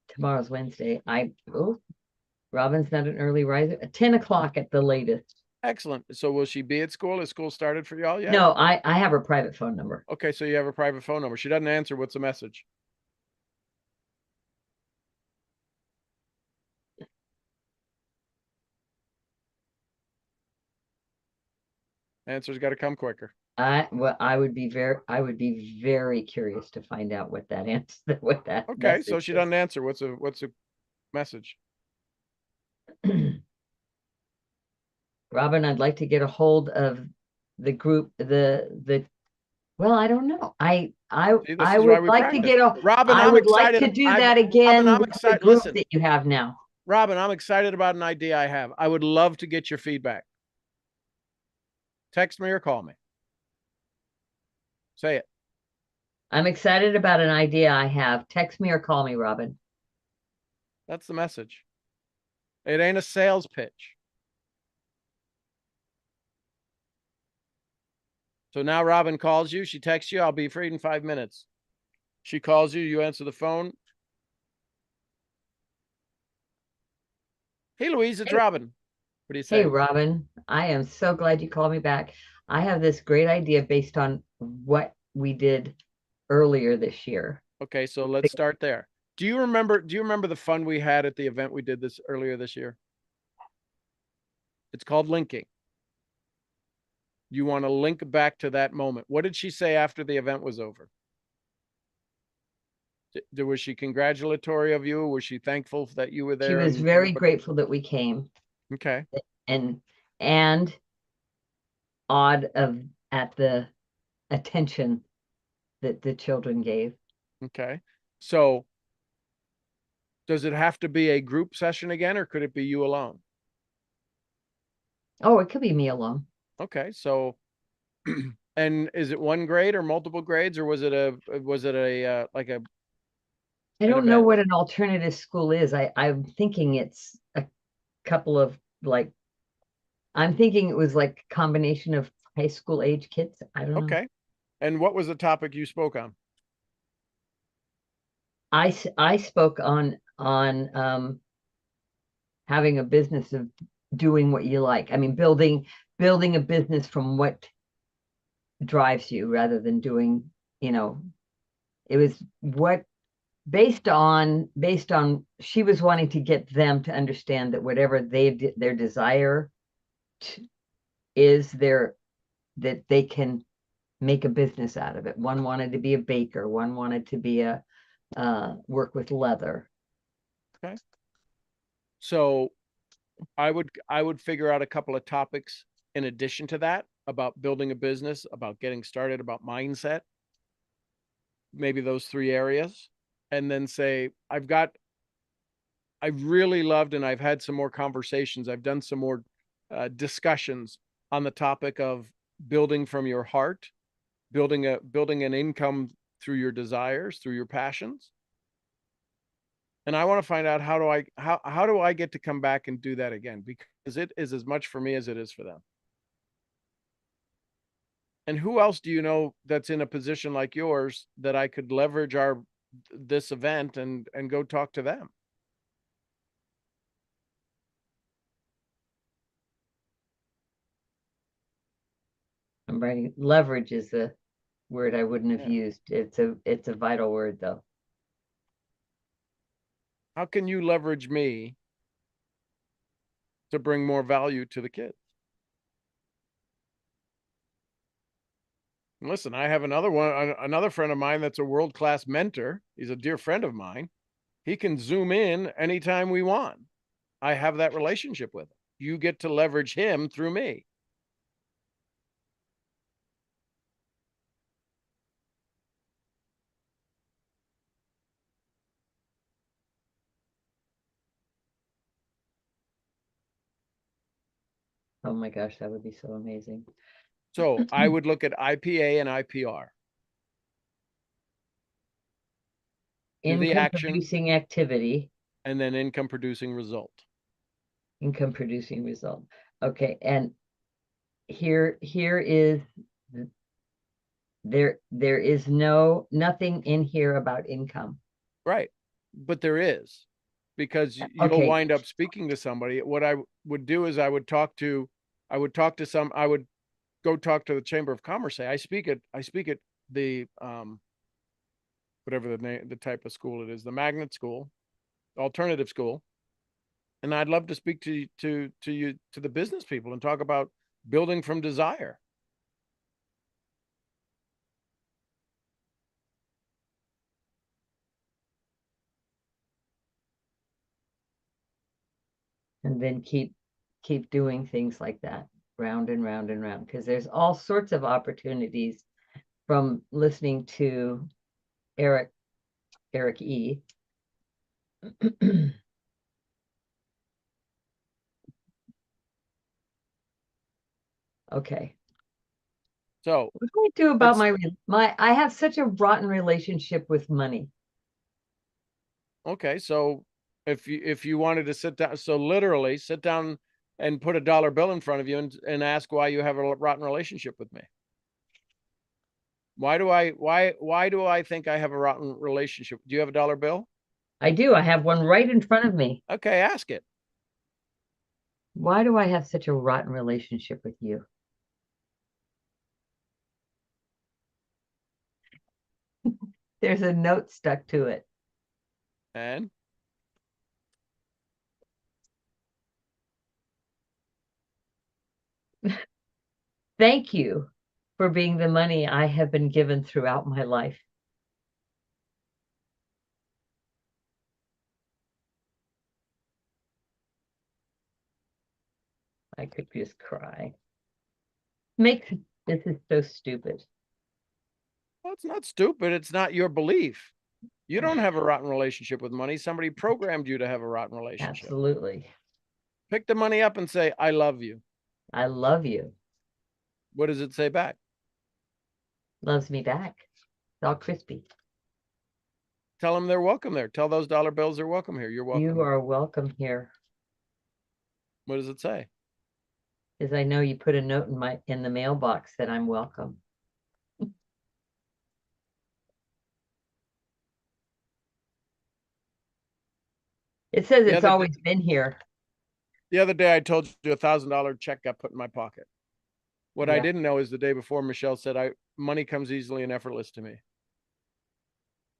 [SPEAKER 3] Tomorrow's Wednesday. Robin's not an early riser. 10 o'clock at the latest.
[SPEAKER 1] Excellent. So will she be at school? Has school started for y'all yet?
[SPEAKER 3] No, I have her private phone number.
[SPEAKER 1] Okay, so you have a private phone number. She doesn't answer. What's the message? Answer's got to come quicker.
[SPEAKER 3] I would be very curious to find out what that answer, what that.
[SPEAKER 1] Okay, so she doesn't answer. What's a message?
[SPEAKER 3] Robin, I'd like to get a hold of the group, well, I don't know. I would like to get a
[SPEAKER 1] Robin.
[SPEAKER 3] I would like to do that again
[SPEAKER 1] I'm
[SPEAKER 3] with the
[SPEAKER 1] excited.
[SPEAKER 3] group
[SPEAKER 1] Listen,
[SPEAKER 3] that you have now.
[SPEAKER 1] Robin, I'm excited about an idea I have. I would love to get your feedback. Text me or call me. Say it.
[SPEAKER 3] I'm excited about an idea I have. Text me or call me, Robin.
[SPEAKER 1] That's the message. It ain't a sales pitch. So now Robin calls you. She texts you. I'll be free in 5 minutes. She calls you. You answer the phone. Hey, Louise, it's Robin. What do you say?
[SPEAKER 3] Hey, Robin, I am so glad you called me back. I have this great idea based on what we did earlier this year.
[SPEAKER 1] Okay, so let's start there. Do you remember the fun we had at the event we did this earlier this year? It's called linking. You want to link back to that moment. What did she say after the event was over? Was she congratulatory of you? Was she thankful that you were there?
[SPEAKER 3] She was very grateful that we came.
[SPEAKER 1] Okay.
[SPEAKER 3] And awed at the attention that the children gave.
[SPEAKER 1] Okay. So does it have to be a group session again, or could it be you alone?
[SPEAKER 3] Oh, it could be me alone.
[SPEAKER 1] Okay. So, and is it one grade or multiple grades, or was it a like a?
[SPEAKER 3] I don't know what an alternative school is. I'm thinking it's a couple of I'm thinking it was like a combination of high school age kids. I don't know.
[SPEAKER 1] Okay. And what was the topic you spoke on?
[SPEAKER 3] I spoke on having a business of doing what you like. I mean, building a business from what drives you rather than doing, it was what based on she was wanting to get them to understand that whatever their desire is that they can make a business out of it. One wanted to be a baker, one wanted to be work with leather.
[SPEAKER 1] Okay. So I would figure out a couple of topics in addition to that about building a business, about getting started, about mindset, maybe those 3 areas, and then say, I've really loved, and I've had some more conversations. I've done some more discussions on the topic of building from your heart, building an income through your desires, through your passions. And I want to find out how do I get to come back and do that again, because it is as much for me as it is for them. And who else do you know that's in a position like yours that I could leverage this event and go talk to them?
[SPEAKER 3] I'm writing, leverage is a word I wouldn't have
[SPEAKER 1] Yeah.
[SPEAKER 3] used. It's a vital word though.
[SPEAKER 1] How can you leverage me to bring more value to the kids? And listen, I have another friend of mine that's a world-class mentor. He's a dear friend of mine. He can zoom in anytime we want. I have that relationship with him. You get to leverage him through me.
[SPEAKER 3] Oh my gosh, that would be so amazing.
[SPEAKER 1] So I would look at IPA and IPR. Do the
[SPEAKER 3] Income
[SPEAKER 1] action
[SPEAKER 3] producing activity,
[SPEAKER 1] and then income producing result.
[SPEAKER 3] income producing result. Okay, and here is there is nothing in here about income.
[SPEAKER 1] Right. But there is, because you'll
[SPEAKER 3] Okay.
[SPEAKER 1] wind up speaking to somebody. What I would do is I would go talk to the Chamber of Commerce. Say, I speak at the whatever the type of school it is, the magnet school, alternative school. And I'd love to speak to the business people and talk about building from desire.
[SPEAKER 3] And then keep doing things like that, round and round and round, because there's all sorts of opportunities from listening to Eric E. Okay.
[SPEAKER 1] So
[SPEAKER 3] What do I do about
[SPEAKER 1] let's-
[SPEAKER 3] I have such a rotten relationship with money.
[SPEAKER 1] okay, so if you wanted to sit down, so literally sit down and put a dollar bill in front of you and ask why you have a rotten relationship with me. Why do I think I have a rotten relationship? Do you have a dollar bill?
[SPEAKER 3] I do. I have one right in front of me.
[SPEAKER 1] Okay, ask it.
[SPEAKER 3] Why do I have such a rotten relationship with you? There's a note stuck to it.
[SPEAKER 1] And
[SPEAKER 3] Thank you for being the money I have been given throughout my life. I could just cry. This is so stupid.
[SPEAKER 1] well, it's not stupid. It's not your belief. You don't have a rotten relationship with money. Somebody programmed you to have a rotten relationship.
[SPEAKER 3] Absolutely.
[SPEAKER 1] Pick the money up and say, I love you.
[SPEAKER 3] I love you.
[SPEAKER 1] What does it say back?
[SPEAKER 3] Loves me back. It's all crispy.
[SPEAKER 1] Tell them they're welcome there. Tell those dollar bills they're welcome here. You're welcome.
[SPEAKER 3] You are welcome here.
[SPEAKER 1] What does it say?
[SPEAKER 3] Because I know you put a note in the mailbox that I'm welcome. It says it's always been here.
[SPEAKER 1] The other day I told you $1,000 check got put in my pocket. What I
[SPEAKER 3] Yeah.
[SPEAKER 1] didn't know is the day before Michelle said money comes easily and effortless to me.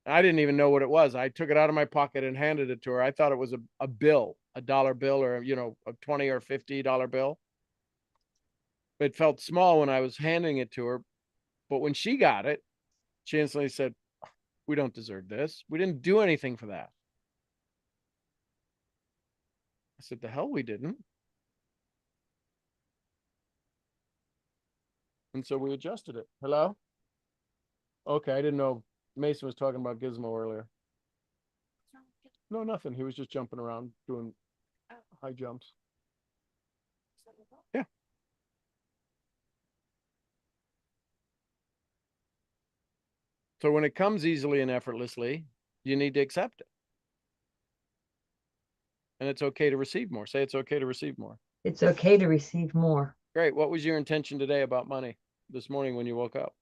[SPEAKER 1] I didn't even know what it was. I took it out of my pocket and handed it to her. I thought it was a bill, a dollar bill, or a $20 or $50 bill. It felt small when I was handing it to her, but when she got it, she instantly said, we don't deserve this. We didn't do anything for that. I said, the hell we didn't. And so we adjusted it. Hello? Okay, I didn't know Mason was talking about Gizmo earlier. No, nothing. He was just jumping around doing high jumps. Yeah. So when it comes easily and effortlessly, you need to accept it. And it's okay to receive more. Say it's okay to receive more.
[SPEAKER 3] It's okay to receive more.
[SPEAKER 1] Great. What was your intention today about money this morning when you woke up?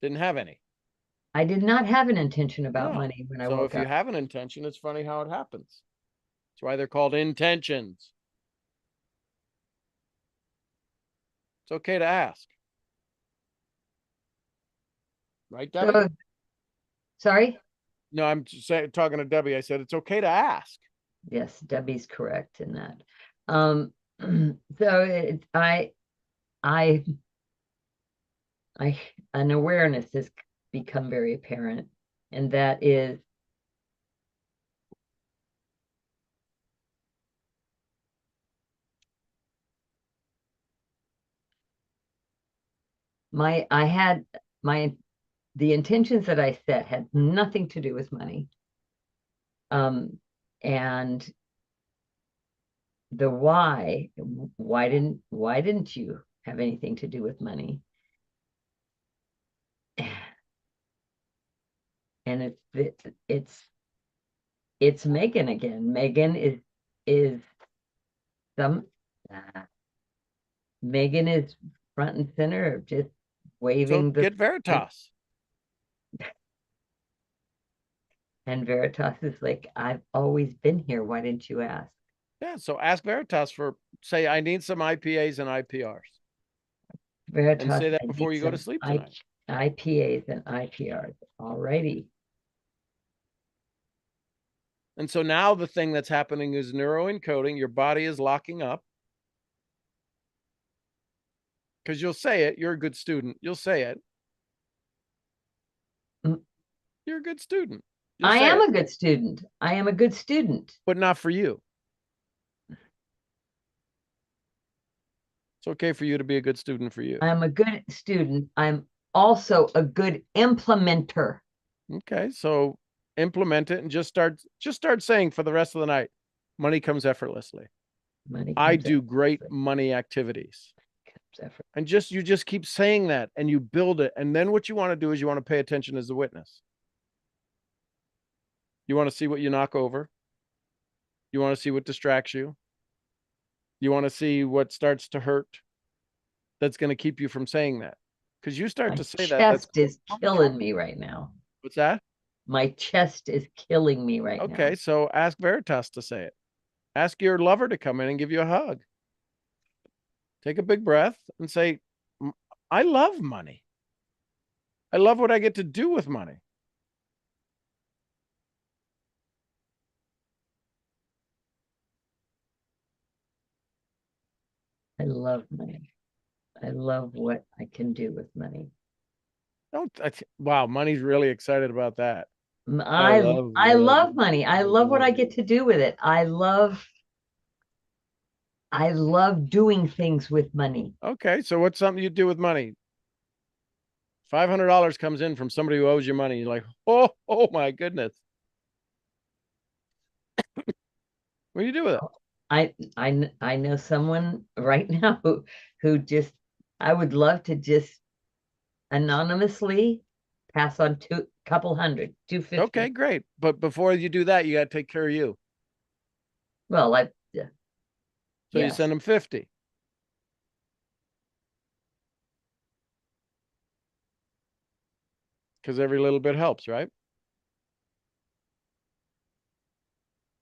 [SPEAKER 1] Didn't have any.
[SPEAKER 3] I did not have an intention about
[SPEAKER 1] No.
[SPEAKER 3] money when I
[SPEAKER 1] So
[SPEAKER 3] woke
[SPEAKER 1] if you
[SPEAKER 3] up.
[SPEAKER 1] have an intention, it's funny how it happens. That's why they're called intentions. It's okay to ask. Right, Debbie?
[SPEAKER 3] So, sorry?
[SPEAKER 1] No, I'm just talking to Debbie. I said, it's okay to ask.
[SPEAKER 3] Yes, Debbie's correct in that. So I, an awareness has become very apparent, and that is the intentions that I set had nothing to do with money. And the why didn't you have anything to do with money? And it's Megan again. Megan is some Megan is front and center, just
[SPEAKER 1] So
[SPEAKER 3] waving
[SPEAKER 1] get Veritas.
[SPEAKER 3] and Veritas is like, I've always been here. Why didn't you ask?
[SPEAKER 1] Yeah, so ask Veritas for, say, I need some IPAs and IPRs.
[SPEAKER 3] Veritas,
[SPEAKER 1] say that
[SPEAKER 3] I
[SPEAKER 1] before
[SPEAKER 3] need
[SPEAKER 1] you go to
[SPEAKER 3] some
[SPEAKER 1] sleep tonight.
[SPEAKER 3] IPAs and IPRs. Alrighty.
[SPEAKER 1] And so now the thing that's happening is neuroencoding. Your body is locking up. Because you'll say it. You're a good student. You'll say it.
[SPEAKER 3] Mm.
[SPEAKER 1] You're a good student. You'll
[SPEAKER 3] I
[SPEAKER 1] say
[SPEAKER 3] am
[SPEAKER 1] it,
[SPEAKER 3] a good student. I am a good student.
[SPEAKER 1] but not for you. It's okay for you to be a good student for you.
[SPEAKER 3] I'm a good student. I'm also a good implementer.
[SPEAKER 1] Okay, so implement it and just start saying for the rest of the night, money comes effortlessly.
[SPEAKER 3] Money
[SPEAKER 1] I
[SPEAKER 3] comes
[SPEAKER 1] do great
[SPEAKER 3] effortlessly.
[SPEAKER 1] money activities.
[SPEAKER 3] Effort.
[SPEAKER 1] And you just keep saying that and you build it. And then what you want to do is you want to pay attention as the witness. You want to see what you knock over. You want to see what distracts you. You want to see what starts to hurt. That's going to keep you from saying that. Because you start
[SPEAKER 3] My
[SPEAKER 1] to say that. That's
[SPEAKER 3] chest is killing me right now.
[SPEAKER 1] What's that?
[SPEAKER 3] My chest is killing me right now.
[SPEAKER 1] Okay, so ask Veritas to say it. Ask your lover to come in and give you a hug. Take a big breath and say, I love money. I love what I get to do with money.
[SPEAKER 3] I love money. I love what I can do with money.
[SPEAKER 1] Wow, money's really excited about that.
[SPEAKER 3] I love money. I love what I get to do with it. I love doing things with money.
[SPEAKER 1] Okay, so what's something you do with money? $500 comes in from somebody who owes you money. You're like, oh my goodness. What do you do with it?
[SPEAKER 3] I know someone right now who just, I would love to just anonymously pass on couple hundred, 250.
[SPEAKER 1] Okay, great. But before you do that, you got to take care of you.
[SPEAKER 3] Well,
[SPEAKER 1] So you send them 50. Because every little bit helps, right?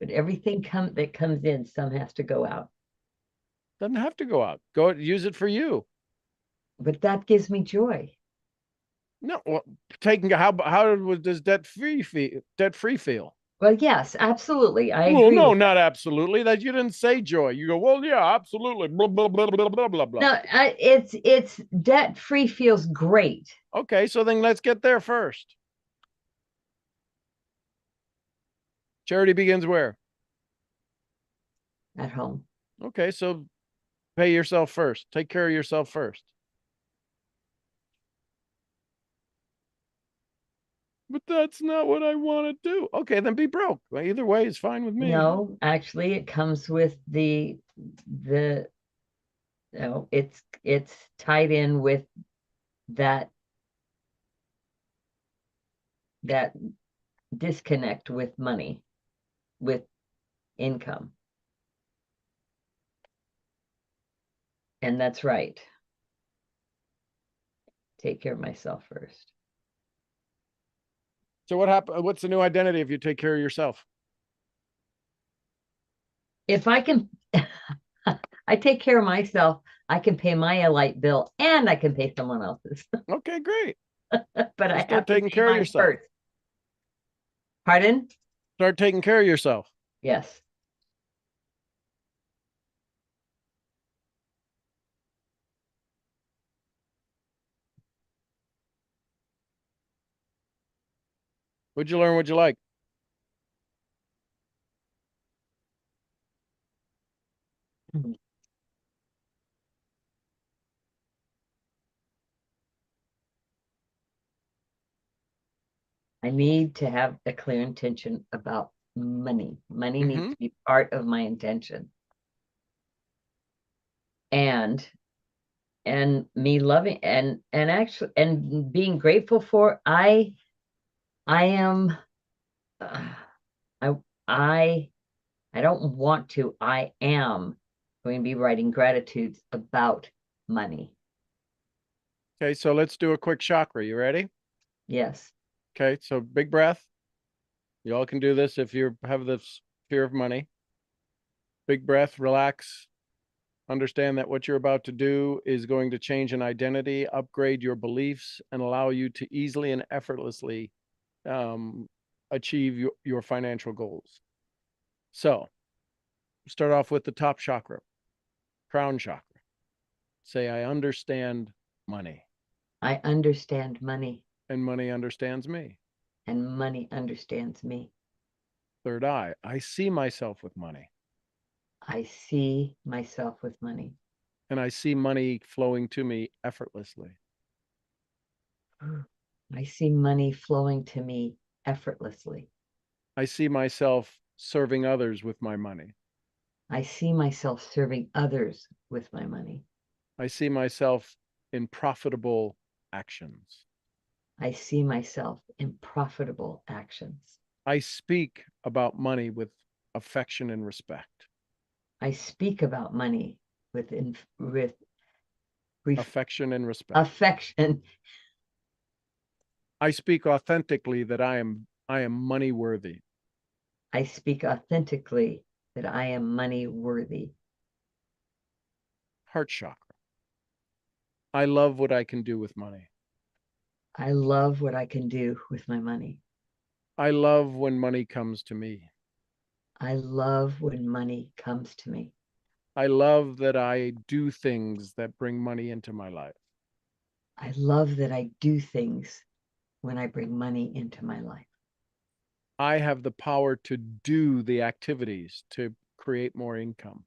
[SPEAKER 3] But everything that comes in, some has to go out.
[SPEAKER 1] Doesn't have to go out. Go use it for you.
[SPEAKER 3] But that gives me joy.
[SPEAKER 1] No, well, does debt free feel?
[SPEAKER 3] Well, yes, absolutely. I
[SPEAKER 1] Well,
[SPEAKER 3] agree.
[SPEAKER 1] no, not absolutely. That you didn't say joy. You go, well, yeah, absolutely. Blah blah blah blah blah blah blah.
[SPEAKER 3] No, it's debt free feels great.
[SPEAKER 1] Okay, so then let's get there first. Charity begins where?
[SPEAKER 3] At home.
[SPEAKER 1] Okay, so pay yourself first. Take care of yourself first. But that's not what I want to do. Okay, then be broke. Well, either way is fine with me.
[SPEAKER 3] No, actually, it comes with it's tied in with that disconnect with money, with income. And that's right. Take care of myself first.
[SPEAKER 1] So what happened? What's the new identity if you take care of yourself?
[SPEAKER 3] If I can, I take care of myself. I can pay my light bill and I can pay someone else's,
[SPEAKER 1] Okay, great.
[SPEAKER 3] but
[SPEAKER 1] So
[SPEAKER 3] I
[SPEAKER 1] start
[SPEAKER 3] have to
[SPEAKER 1] taking
[SPEAKER 3] pay
[SPEAKER 1] care of
[SPEAKER 3] mine
[SPEAKER 1] yourself.
[SPEAKER 3] first. Pardon?
[SPEAKER 1] Start taking care of yourself.
[SPEAKER 3] Yes.
[SPEAKER 1] What'd you learn? What'd you like?
[SPEAKER 3] I need to have a clear intention about money. Money needs
[SPEAKER 1] Mhm.
[SPEAKER 3] to be part of my intention. And me loving and actually and being grateful for I am I I I don't want to. I am going to be writing gratitudes about money.
[SPEAKER 1] Okay, so let's do a quick chakra. You ready?
[SPEAKER 3] Yes.
[SPEAKER 1] Okay, so big breath. You all can do this if you have this fear of money. Big breath, relax. Understand that what you're about to do is going to change an identity, upgrade your beliefs, and allow you to easily and effortlessly um, achieve your financial goals. So, start off with the top chakra, crown chakra. Say, I understand money,
[SPEAKER 3] I understand money
[SPEAKER 1] and money understands me.
[SPEAKER 3] and money understands me.
[SPEAKER 1] Third eye, I see myself with money,
[SPEAKER 3] I see myself with money.
[SPEAKER 1] and I see money flowing to me effortlessly.
[SPEAKER 3] I see money flowing to me effortlessly.
[SPEAKER 1] I see myself serving others with my money.
[SPEAKER 3] I see myself serving others with my money.
[SPEAKER 1] I see myself in profitable actions.
[SPEAKER 3] I see myself in profitable actions.
[SPEAKER 1] I speak about money with affection and respect.
[SPEAKER 3] I speak about money with
[SPEAKER 1] Affection and respect.
[SPEAKER 3] affection.
[SPEAKER 1] I speak authentically that I am money worthy.
[SPEAKER 3] I speak authentically that I am money worthy.
[SPEAKER 1] Heart chakra. I love what I can do with money.
[SPEAKER 3] I love what I can do with my money.
[SPEAKER 1] I love when money comes to me.
[SPEAKER 3] I love when money comes to me.
[SPEAKER 1] I love that I do things that bring money into my life.
[SPEAKER 3] I love that I do things when I bring money into my life.
[SPEAKER 1] I have the power to do the activities to create more income.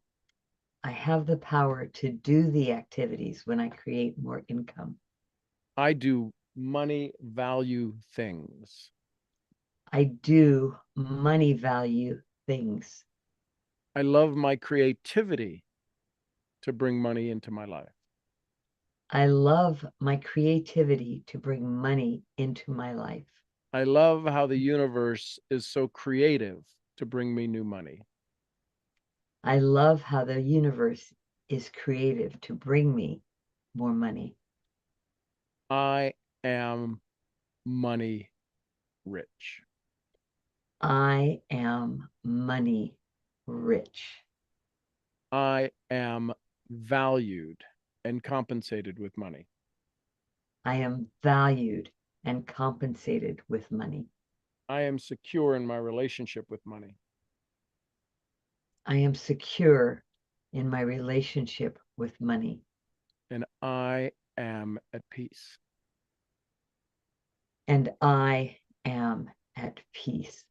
[SPEAKER 3] I have the power to do the activities when I create more income.
[SPEAKER 1] I do money value things.
[SPEAKER 3] I do money value things.
[SPEAKER 1] I love my creativity to bring money into my life.
[SPEAKER 3] I love my creativity to bring money into my life.
[SPEAKER 1] I love how the universe is so creative to bring me new money.
[SPEAKER 3] I love how the universe is creative to bring me more money.
[SPEAKER 1] I am money rich.
[SPEAKER 3] I am money rich.
[SPEAKER 1] I am valued and compensated with money.
[SPEAKER 3] I am valued and compensated with money.
[SPEAKER 1] I am secure in my relationship with money.
[SPEAKER 3] I am secure in my relationship with money.
[SPEAKER 1] And I am at peace.
[SPEAKER 3] And I am at peace.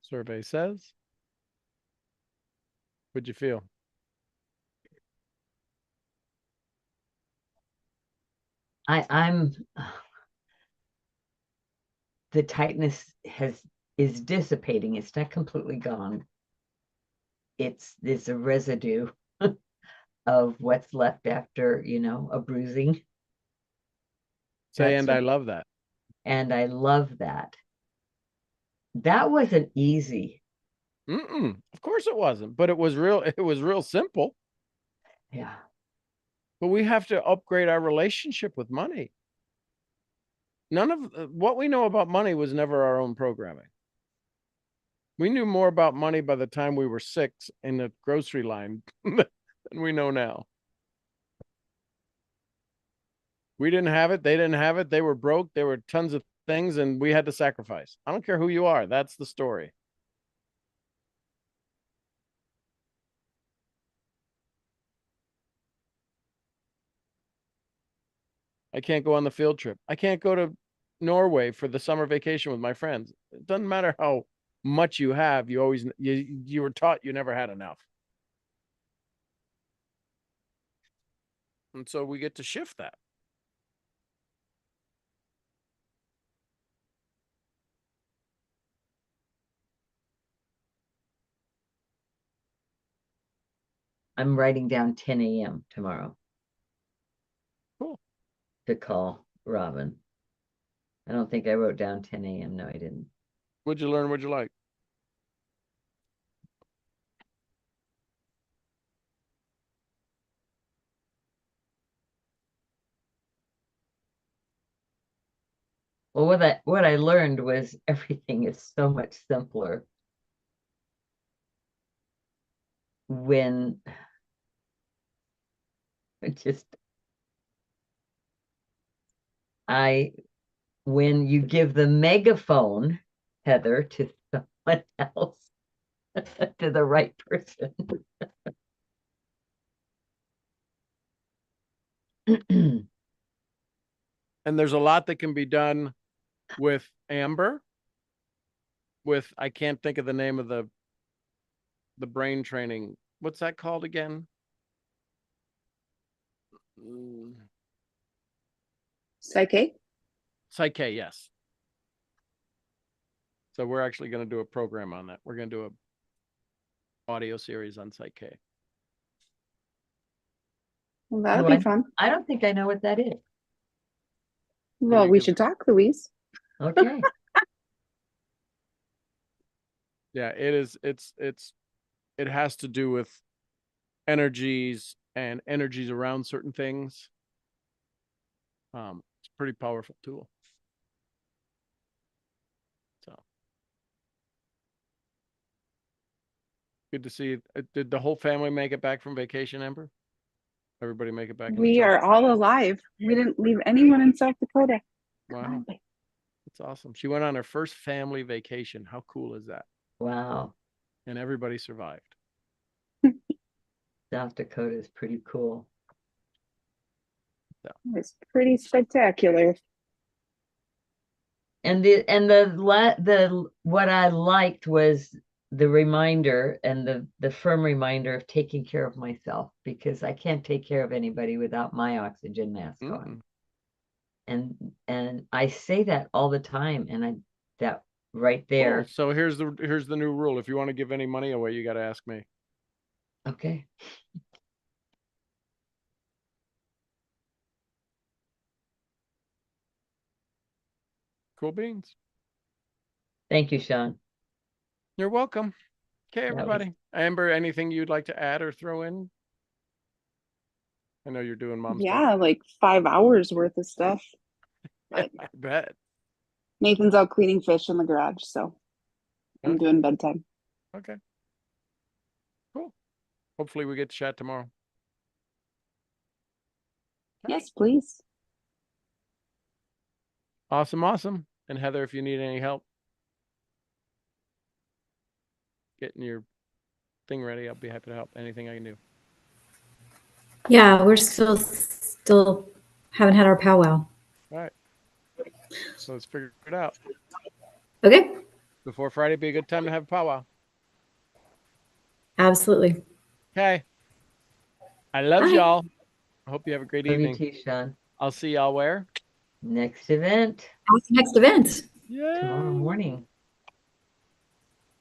[SPEAKER 1] Survey says. What'd you feel?
[SPEAKER 3] I'm the tightness has is dissipating. It's not completely gone. There's a residue of what's left after, a bruising.
[SPEAKER 1] Say,
[SPEAKER 3] That's
[SPEAKER 1] and I love that.
[SPEAKER 3] And I love that. That wasn't easy.
[SPEAKER 1] Of course it wasn't, but it was real simple.
[SPEAKER 3] Yeah.
[SPEAKER 1] But we have to upgrade our relationship with money. None of what we know about money was never our own programming. We knew more about money by the time we were 6 in the grocery line than we know now. We didn't have it. They didn't have it. They were broke. There were tons of things, and we had to sacrifice. I don't care who you are. That's the story. I can't go on the field trip. I can't go to Norway for the summer vacation with my friends. It doesn't matter how much you have. You always you were taught you never had enough. And so we get to shift that.
[SPEAKER 3] I'm writing down 10 a.m. tomorrow.
[SPEAKER 1] Cool.
[SPEAKER 3] To call Robin. I don't think I wrote down 10 a.m. No, I didn't.
[SPEAKER 1] What'd you learn? What'd you like?
[SPEAKER 3] Well, what I learned was everything is so much simpler when when you give the megaphone, Heather, to someone else, to the right person.
[SPEAKER 1] And there's a lot that can be done with Amber. I can't think of the name of the brain training. What's that called again?
[SPEAKER 4] Psyche?
[SPEAKER 1] Psyche, yes. So we're actually going to do a program on that. We're going to do a audio series on Psyche.
[SPEAKER 4] Well, that'll
[SPEAKER 3] Oh,
[SPEAKER 4] be fun.
[SPEAKER 3] I don't think I know what that is.
[SPEAKER 4] Well,
[SPEAKER 1] you
[SPEAKER 4] we
[SPEAKER 1] can-
[SPEAKER 4] should talk, Louise.
[SPEAKER 3] Okay.
[SPEAKER 1] Yeah, it is. It has to do with energies and energies around certain things. It's a pretty powerful tool. So good to see you. Did the whole family make it back from vacation, Amber? Everybody make it back?
[SPEAKER 4] We are all alive. We didn't leave anyone in South Dakota.
[SPEAKER 1] Wow, that's awesome. She went on her first family vacation. How cool is that?
[SPEAKER 3] Wow.
[SPEAKER 1] And everybody survived.
[SPEAKER 3] South Dakota is pretty cool.
[SPEAKER 4] It's pretty spectacular.
[SPEAKER 3] And what I liked was the reminder and the firm reminder of taking care of myself, because I can't take care of anybody without my oxygen mask on. And I say that all the time, and that right there.
[SPEAKER 1] Cool. So here's the new rule. If you want to give any money away, you got to ask me.
[SPEAKER 3] Okay.
[SPEAKER 1] Cool beans.
[SPEAKER 3] Thank you, Sean.
[SPEAKER 1] You're welcome. Okay,
[SPEAKER 3] That was-
[SPEAKER 1] everybody. Amber, anything you'd like to add or throw in? I know you're doing mom
[SPEAKER 4] Yeah, like 5 hours worth of stuff.
[SPEAKER 1] stuff. I bet.
[SPEAKER 4] Nathan's out cleaning fish in the garage, so I'm
[SPEAKER 1] Okay.
[SPEAKER 4] doing bedtime.
[SPEAKER 1] Okay. Cool. Hopefully we get to chat tomorrow.
[SPEAKER 4] Yes, please.
[SPEAKER 1] Awesome. And Heather, if you need any help getting your thing ready, I'll be happy to help. Anything I can do.
[SPEAKER 2] Yeah, we're still haven't had our powwow.
[SPEAKER 1] All right. So let's figure it out.
[SPEAKER 2] Okay,
[SPEAKER 1] Before Friday, be a good time to have a powwow.
[SPEAKER 2] absolutely.
[SPEAKER 1] Okay. I love
[SPEAKER 2] Bye.
[SPEAKER 1] y'all. I hope you have a great
[SPEAKER 3] Love you
[SPEAKER 1] evening.
[SPEAKER 3] too, Sean.
[SPEAKER 1] I'll see y'all where?
[SPEAKER 3] Next event
[SPEAKER 2] What's the next event?
[SPEAKER 1] Yeah.
[SPEAKER 3] tomorrow morning.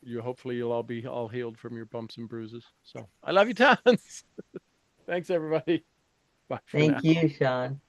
[SPEAKER 1] you hopefully you'll all be all healed from your bumps and bruises. So I love you tons. Thanks everybody. Bye for now.
[SPEAKER 3] Thank you, Sean.